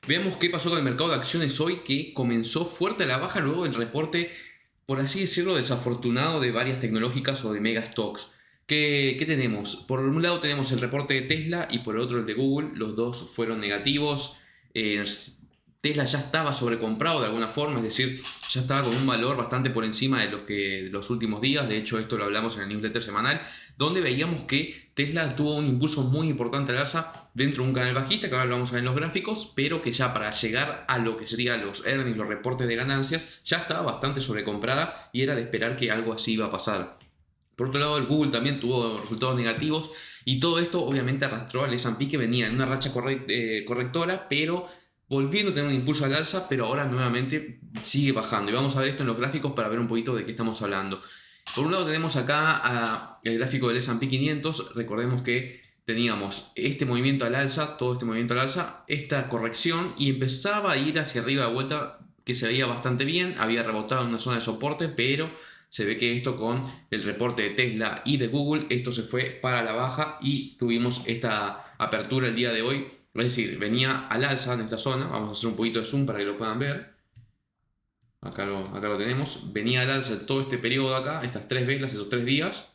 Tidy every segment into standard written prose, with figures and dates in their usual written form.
Veamos qué pasó con el mercado de acciones hoy, que comenzó fuerte a la baja luego del reporte, por así decirlo, desafortunado de varias tecnológicas o de mega stocks. ¿Qué tenemos? Por un lado tenemos el reporte de Tesla y por el otro el de Google. Los dos fueron negativos. Eh, Tesla ya estaba sobrecomprado de alguna forma, es decir, ya estaba con un valor bastante por encima de los últimos días. De hecho, esto lo hablamos en el newsletter semanal, donde veíamos que Tesla tuvo un impulso muy importante al alza dentro de un canal bajista, que ahora lo vamos a ver en los gráficos, pero que ya para llegar a lo que serían los earnings, los reportes de ganancias, ya estaba bastante sobrecomprada y era de esperar que algo así iba a pasar. Por otro lado, el Google también tuvo resultados negativos y todo esto obviamente arrastró al S&P, que venía en una racha correctora, pero volviendo a tener un impulso al alza, pero ahora nuevamente sigue bajando. Y vamos a ver esto en los gráficos para ver un poquito de qué estamos hablando. Por un lado tenemos acá el gráfico del S&P 500. Recordemos que teníamos este movimiento al alza, todo este movimiento al alza, esta corrección, y empezaba a ir hacia arriba de vuelta, que se veía bastante bien. Había rebotado en una zona de soporte, pero se ve que esto, con el reporte de Tesla y de Google, esto se fue para la baja y tuvimos esta apertura el día de hoy. Es decir, venía al alza en esta zona. Vamos a hacer un poquito de zoom para que lo puedan ver. Acá lo tenemos. Venía al alza todo este periodo acá, estas tres velas, esos 3 días.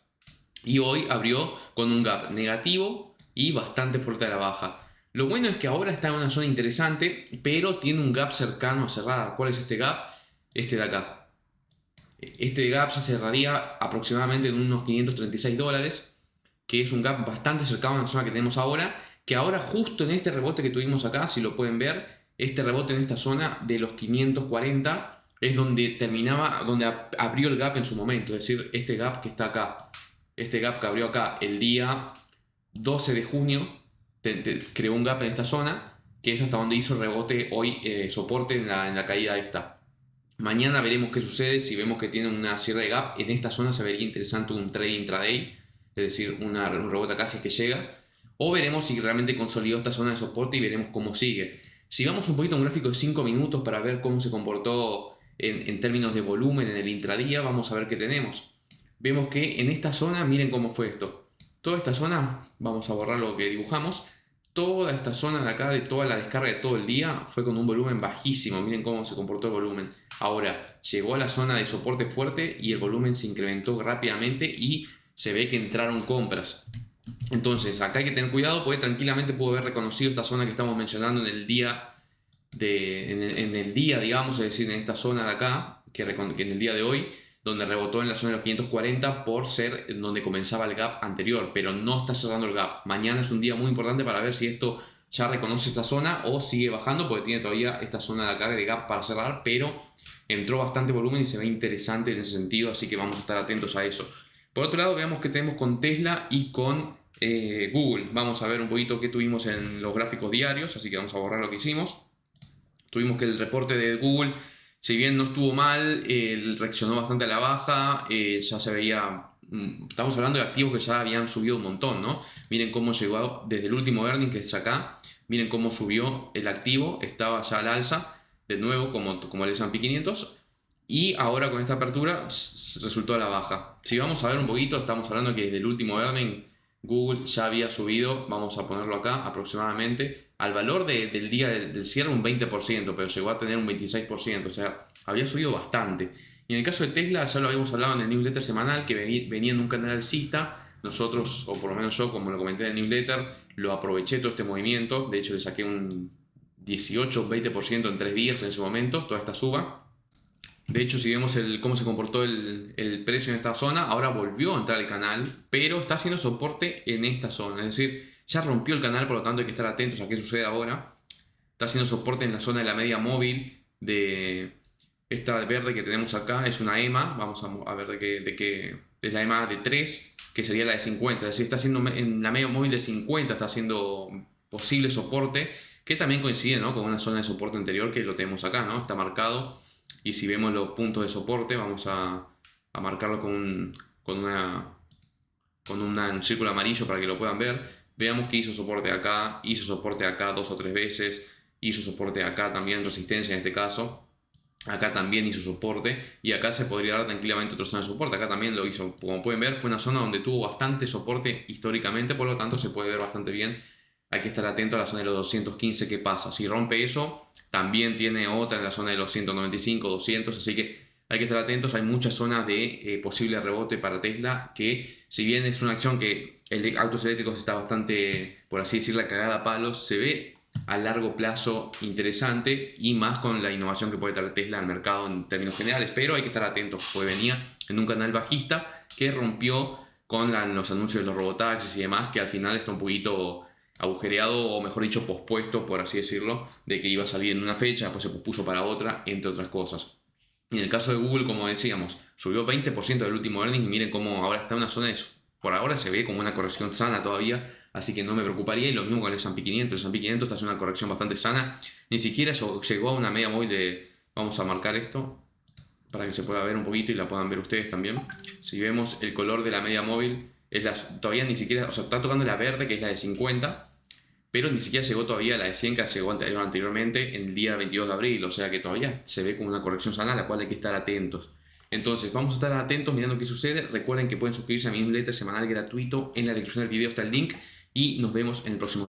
Y hoy abrió con un gap negativo y bastante fuerte a la baja. Lo bueno es que ahora está en una zona interesante, pero tiene un gap cercano a cerrar. ¿Cuál es este gap? Este de acá. Este gap se cerraría aproximadamente en unos $536, que es un gap bastante cercano a la zona que tenemos ahora, que ahora justo en este rebote que tuvimos acá, si lo pueden ver, este rebote en esta zona de los 540 es donde terminaba, donde abrió el gap en su momento, es decir, este gap que está acá, este gap que abrió acá el día 12 de junio, creó un gap en esta zona, que es hasta donde hizo el rebote hoy, soporte en la caída esta. Mañana veremos qué sucede. Si vemos que tiene una cierre de gap, en esta zona se vería interesante un trade intraday, es decir, un rebote acá si es que llega. O veremos si realmente consolidó esta zona de soporte y veremos cómo sigue. Si vamos un poquito a un gráfico de 5 minutos para ver cómo se comportó en términos de volumen en el intradía, vamos a ver qué tenemos. Vemos que en esta zona, miren cómo fue esto. Toda esta zona, vamos a borrar lo que dibujamos. Toda esta zona de acá, de toda la descarga de todo el día, fue con un volumen bajísimo. Miren cómo se comportó el volumen. Ahora, llegó a la zona de soporte fuerte y el volumen se incrementó rápidamente y se ve que entraron compras. Entonces, acá hay que tener cuidado, porque tranquilamente pudo haber reconocido esta zona que estamos mencionando en el día, en el día, digamos, es decir, en esta zona de acá, que en el día de hoy, donde rebotó en la zona de los 540 por ser donde comenzaba el gap anterior, pero no está cerrando el gap. Mañana es un día muy importante para ver si esto ya reconoce esta zona o sigue bajando, porque tiene todavía esta zona de acá de gap para cerrar, pero entró bastante volumen y se ve interesante en ese sentido, así que vamos a estar atentos a eso. Por otro lado, veamos que tenemos con Tesla y con Google. Vamos a ver un poquito qué tuvimos en los gráficos diarios, así que vamos a borrar lo que hicimos. Tuvimos que el reporte de Google, si bien no estuvo mal, reaccionó bastante a la baja, ya se veía. Estamos hablando de activos que ya habían subido un montón, ¿no? Miren cómo llegó desde el último earning, que es acá. Miren cómo subió el activo, estaba ya al alza, de nuevo, como el S&P 500. Y ahora con esta apertura resultó a la baja. Si vamos a ver un poquito, estamos hablando que desde el último earning Google ya había subido, vamos a ponerlo acá, aproximadamente al valor del día del cierre un 20%, pero llegó a tener un 26%, o sea, había subido bastante. Y en el caso de Tesla, ya lo habíamos hablado en el newsletter semanal, que venía en un canal alcista. Nosotros, o por lo menos yo, como lo comenté en el newsletter, lo aproveché todo este movimiento. De hecho, le saqué un 18-20% en 3 días en ese momento, toda esta suba. De hecho, si vemos cómo se comportó el precio en esta zona, ahora volvió a entrar al canal, pero está haciendo soporte en esta zona. Es decir, ya rompió el canal, por lo tanto hay que estar atentos a qué sucede ahora. Está haciendo soporte en la zona de la media móvil de esta verde que tenemos acá. Es una EMA, vamos a ver de qué es la EMA de 3, que sería la de 50. Es decir, está haciendo en la media móvil de 50, está haciendo posible soporte, que también coincide, ¿no?, con una zona de soporte anterior que lo tenemos acá, ¿no? Está marcado. Y si vemos los puntos de soporte, vamos a marcarlo con un círculo amarillo para que lo puedan ver. Veamos que hizo soporte acá 2 o 3 veces, hizo soporte acá también, resistencia en este caso. Acá también hizo soporte y acá se podría dar tranquilamente otra zona de soporte. Acá también lo hizo. Como pueden ver, fue una zona donde tuvo bastante soporte históricamente, por lo tanto se puede ver bastante bien hay que estar atento a la zona de los 215 que pasa. Si rompe eso, también tiene otra en la zona de los 195, 200, así que hay que estar atentos. Hay muchas zonas de posible rebote para Tesla, que si bien es una acción que el de autos eléctricos está bastante, por así decirlo, cagada a palos, se ve a largo plazo interesante, y más con la innovación que puede traer Tesla al mercado en términos generales. Pero hay que estar atentos, porque venía en un canal bajista que rompió con los anuncios de los robotaxis y demás, que al final está un poquito agujereado, o mejor dicho pospuesto, por así decirlo, de que iba a salir en una fecha, después se pospuso para otra, entre otras cosas. Y en el caso de Google, como decíamos, subió 20% del último earnings, y miren cómo ahora está en una zona de eso. Por ahora se ve como una corrección sana todavía, así que no me preocuparía. Y lo mismo con el S&P 500. El S&P 500 está haciendo una corrección bastante sana. Ni siquiera llegó a una media móvil de... Vamos a marcar esto para que se pueda ver un poquito y la puedan ver ustedes también. Si vemos el color de la media móvil, todavía ni siquiera... O sea, está tocando la verde, que es la de 50, pero ni siquiera llegó todavía a la de 100 que llegó anteriormente en el día 22 de abril. O sea que todavía se ve como una corrección sana, a la cual hay que estar atentos. Entonces vamos a estar atentos mirando qué sucede. Recuerden que pueden suscribirse a mi newsletter semanal gratuito. En la descripción del video está el link, y nos vemos en el próximo.